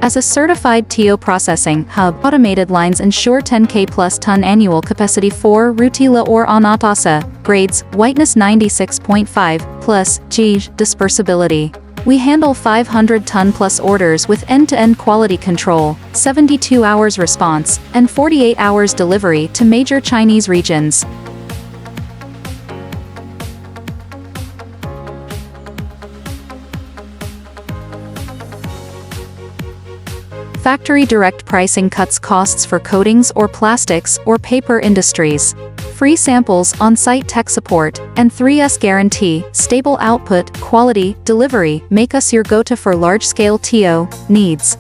As a certified TiO processing hub, automated lines ensure 10K plus ton annual capacity for Rutile or Anatase grades, Whiteness 96.5 plus G dispersibility. We handle 500-ton plus orders with end-to-end quality control, 72 hours response, and 48 hours delivery to major Chinese regions. Factory direct pricing cuts costs for coatings or plastics or paper industries. Free samples, on-site tech support, and 3S guarantee, stable output, quality, delivery make us your go-to for large-scale TiO needs.